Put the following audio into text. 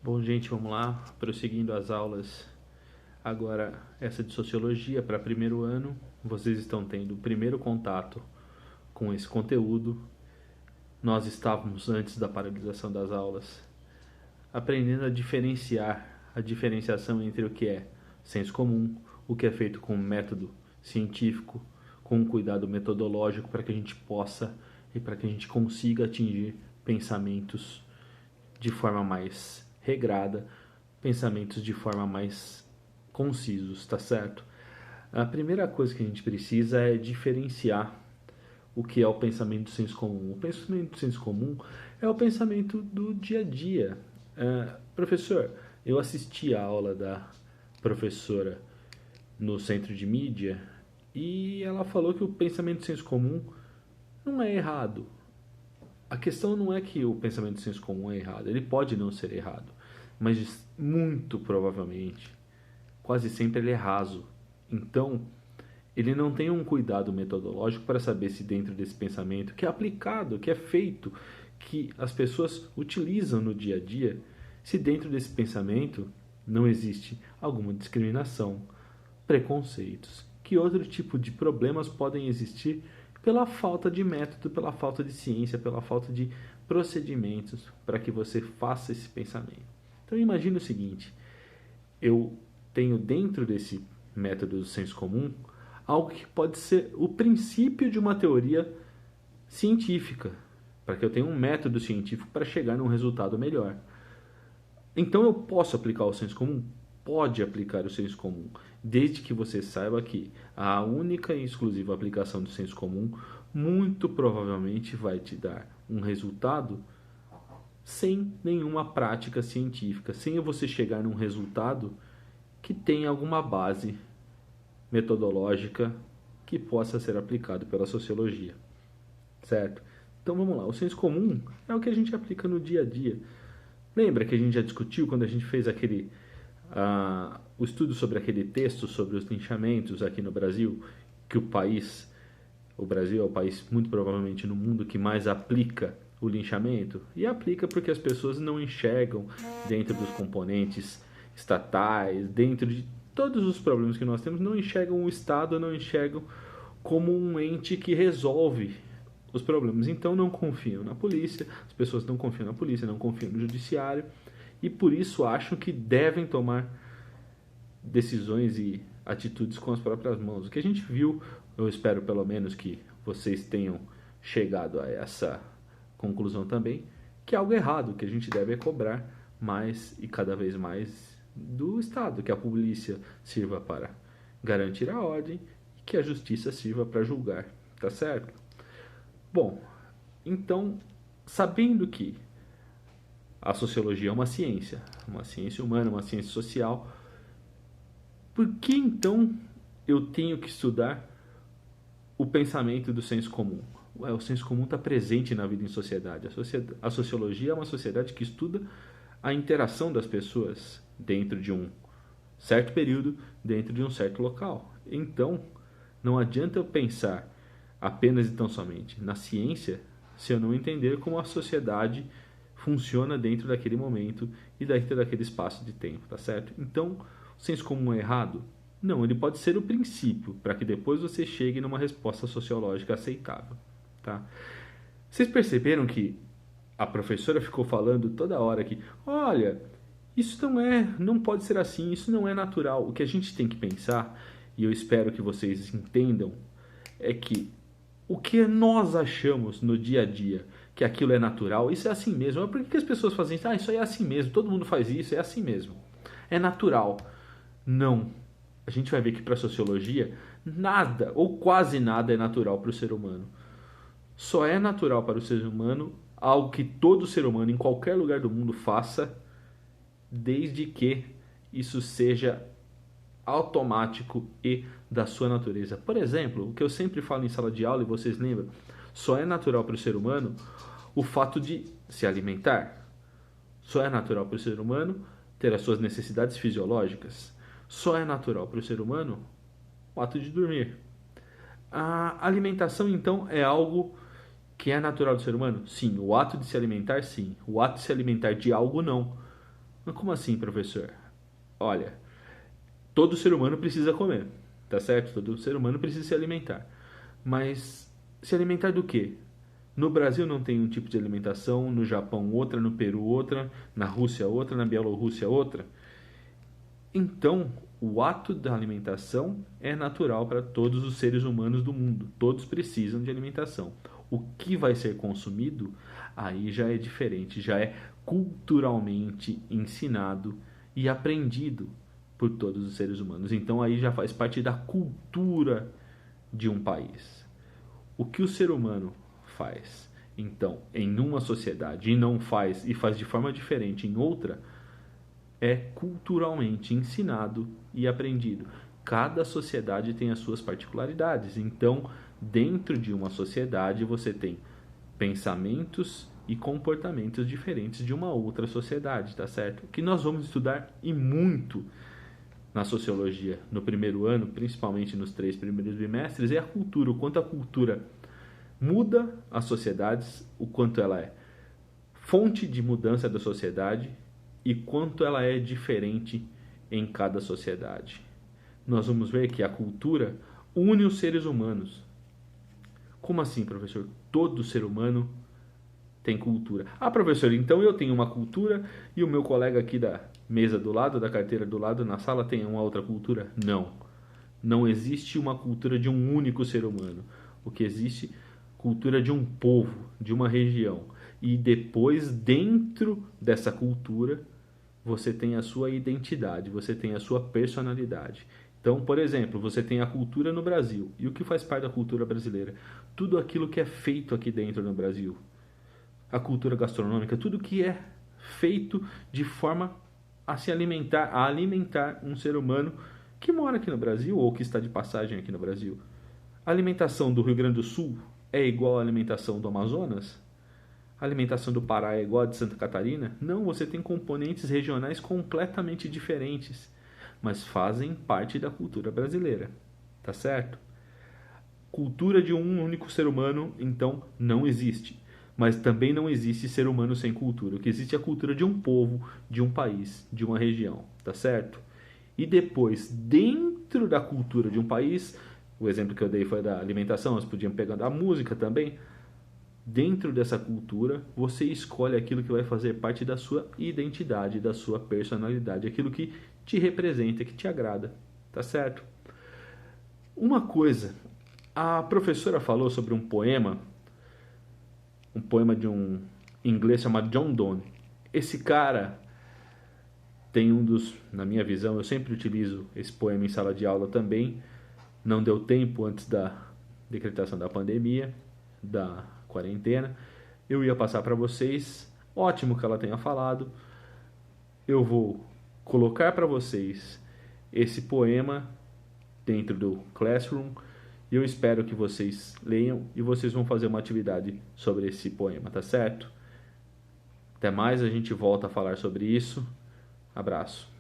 Bom, gente, vamos lá, prosseguindo as aulas. Agora, essa de Sociologia para primeiro ano, vocês estão tendo o primeiro contato com esse conteúdo. Nós estávamos, antes da paralisação das aulas, aprendendo a diferenciar a diferenciação entre o que é senso comum, o que é feito com método científico, com um cuidado metodológico para que a gente possa e para que a gente consiga atingir pensamentos de forma mais regrada, pensamentos de forma mais concisos, tá certo? A primeira coisa que a gente precisa é diferenciar o que é o pensamento do senso comum. O pensamento do senso comum é o pensamento do dia a dia. Professor, eu assisti a aula da professora no centro de mídia e ela falou que o pensamento do senso comum não é errado. A questão não é que o pensamento do senso comum é errado, ele pode não ser errado, mas muito provavelmente, quase sempre ele é raso. Então, ele não tem um cuidado metodológico para saber se dentro desse pensamento que é aplicado, que é feito, que as pessoas utilizam no dia a dia, se dentro desse pensamento não existe alguma discriminação, preconceitos, que outro tipo de problemas podem existir pela falta de método, pela falta de ciência, pela falta de procedimentos para que você faça esse pensamento. Então imagine o seguinte, eu tenho dentro desse método do senso comum algo que pode ser o princípio de uma teoria científica, para que eu tenha um método científico para chegar num resultado melhor. Então eu posso aplicar o senso comum? Pode aplicar o senso comum, desde que você saiba que a única e exclusiva aplicação do senso comum muito provavelmente vai te dar um resultado sem nenhuma prática científica, sem você chegar num resultado que tenha alguma base metodológica que possa ser aplicado pela sociologia, certo? Então vamos lá, o senso comum é o que a gente aplica no dia a dia. Lembra que a gente já discutiu quando a gente fez o estudo sobre aquele texto sobre os linchamentos aqui no Brasil, que o Brasil é o país muito provavelmente no mundo que mais aplica o linchamento, e aplica porque as pessoas não enxergam dentro dos componentes estatais, dentro de todos os problemas que nós temos, não enxergam o Estado, não enxergam como um ente que resolve os problemas. Então não confiam na polícia, as pessoas não confiam na polícia, não confiam no judiciário, e por isso acham que devem tomar decisões e atitudes com as próprias mãos. O que a gente viu, eu espero pelo menos que vocês tenham chegado a essa conclusão também, que é algo errado, que a gente deve cobrar mais e cada vez mais do Estado, que a polícia sirva para garantir a ordem e que a justiça sirva para julgar, tá certo? Bom, então, sabendo que a sociologia é uma ciência humana, uma ciência social, por que então eu tenho que estudar o pensamento do senso comum? Ué, o senso comum está presente na vida em sociedade. A sociologia é uma sociedade que estuda a interação das pessoas dentro de um certo período, dentro de um certo local. Então, não adianta eu pensar apenas e tão somente na ciência se eu não entender como a sociedade funciona dentro daquele momento e dentro daquele espaço de tempo, tá certo? Então, o senso comum é errado? Não, ele pode ser o princípio para que depois você chegue numa resposta sociológica aceitável, tá? Vocês perceberam que a professora ficou falando toda hora que, olha, isso não pode ser assim, isso não é natural. O que a gente tem que pensar, e eu espero que vocês entendam, é que o que nós achamos no dia a dia que aquilo é natural, isso é assim mesmo. Mas por que as pessoas fazem isso? Ah, isso aí é assim mesmo, todo mundo faz isso, é assim mesmo. É natural. Não. A gente vai ver que para a sociologia, nada ou quase nada é natural para o ser humano. Só é natural para o ser humano algo que todo ser humano em qualquer lugar do mundo faça, desde que isso seja automático e da sua natureza. Por exemplo, o que eu sempre falo em sala de aula, e vocês lembram, só é natural para o ser humano o fato de se alimentar. Só é natural para o ser humano ter as suas necessidades fisiológicas. Só é natural para o ser humano o ato de dormir. A alimentação, então, é algo que é natural do ser humano? Sim. O ato de se alimentar, sim. O ato de se alimentar de algo, não. Mas como assim, professor? Olha, todo ser humano precisa comer, tá certo? Todo ser humano precisa se alimentar. Mas se alimentar do quê? No Brasil não tem um tipo de alimentação, no Japão outra, no Peru outra, na Rússia outra, na Bielorrússia outra. Então, o ato da alimentação é natural para todos os seres humanos do mundo. Todos precisam de alimentação. O que vai ser consumido aí já é diferente, já é culturalmente ensinado e aprendido por todos os seres humanos. Então aí já faz parte da cultura de um país. O que o ser humano faz, então, em uma sociedade e não faz e faz de forma diferente em outra, é culturalmente ensinado e aprendido. Cada sociedade tem as suas particularidades. Então, dentro de uma sociedade, você tem pensamentos e comportamentos diferentes de uma outra sociedade, tá certo? O que nós vamos estudar e muito na sociologia no primeiro ano, principalmente nos 3 primeiros bimestres, é a cultura, o quanto a cultura muda as sociedades, o quanto ela é fonte de mudança da sociedade e quanto ela é diferente em cada sociedade. Nós vamos ver que a cultura une os seres humanos. Como assim, professor? Todo ser humano tem cultura. Ah, professor, então eu tenho uma cultura e o meu colega aqui da mesa do lado, da carteira do lado, na sala tem uma outra cultura? Não. Não existe uma cultura de um único ser humano. O que existe é cultura de um povo, de uma região. E depois, dentro dessa cultura, você tem a sua identidade, você tem a sua personalidade. Então, por exemplo, você tem a cultura no Brasil. E o que faz parte da cultura brasileira? Tudo aquilo que é feito aqui dentro no Brasil. A cultura gastronômica, tudo que é feito de forma a se alimentar, a alimentar um ser humano que mora aqui no Brasil ou que está de passagem aqui no Brasil. A alimentação do Rio Grande do Sul é igual à alimentação do Amazonas? A alimentação do Pará é igual à de Santa Catarina? Não, você tem componentes regionais completamente diferentes, mas fazem parte da cultura brasileira, tá certo? Cultura de um único ser humano, então, não existe. Mas também não existe ser humano sem cultura. O que existe é a cultura de um povo, de um país, de uma região, tá certo? E depois, dentro da cultura de um país, o exemplo que eu dei foi da alimentação, nós podíamos pegar da música também. Dentro dessa cultura, você escolhe aquilo que vai fazer parte da sua identidade, da sua personalidade, aquilo que te representa, que te agrada, tá certo? Uma coisa, a professora falou sobre um poema de um inglês chamado John Donne. Esse cara tem na minha visão, eu sempre utilizo esse poema em sala de aula também. Não deu tempo antes da decretação da pandemia, da quarentena. Eu ia passar para vocês. Ótimo que ela tenha falado. Eu vou colocar para vocês esse poema dentro do Classroom. E eu espero que vocês leiam e vocês vão fazer uma atividade sobre esse poema, tá certo? Até mais, a gente volta a falar sobre isso. Abraço.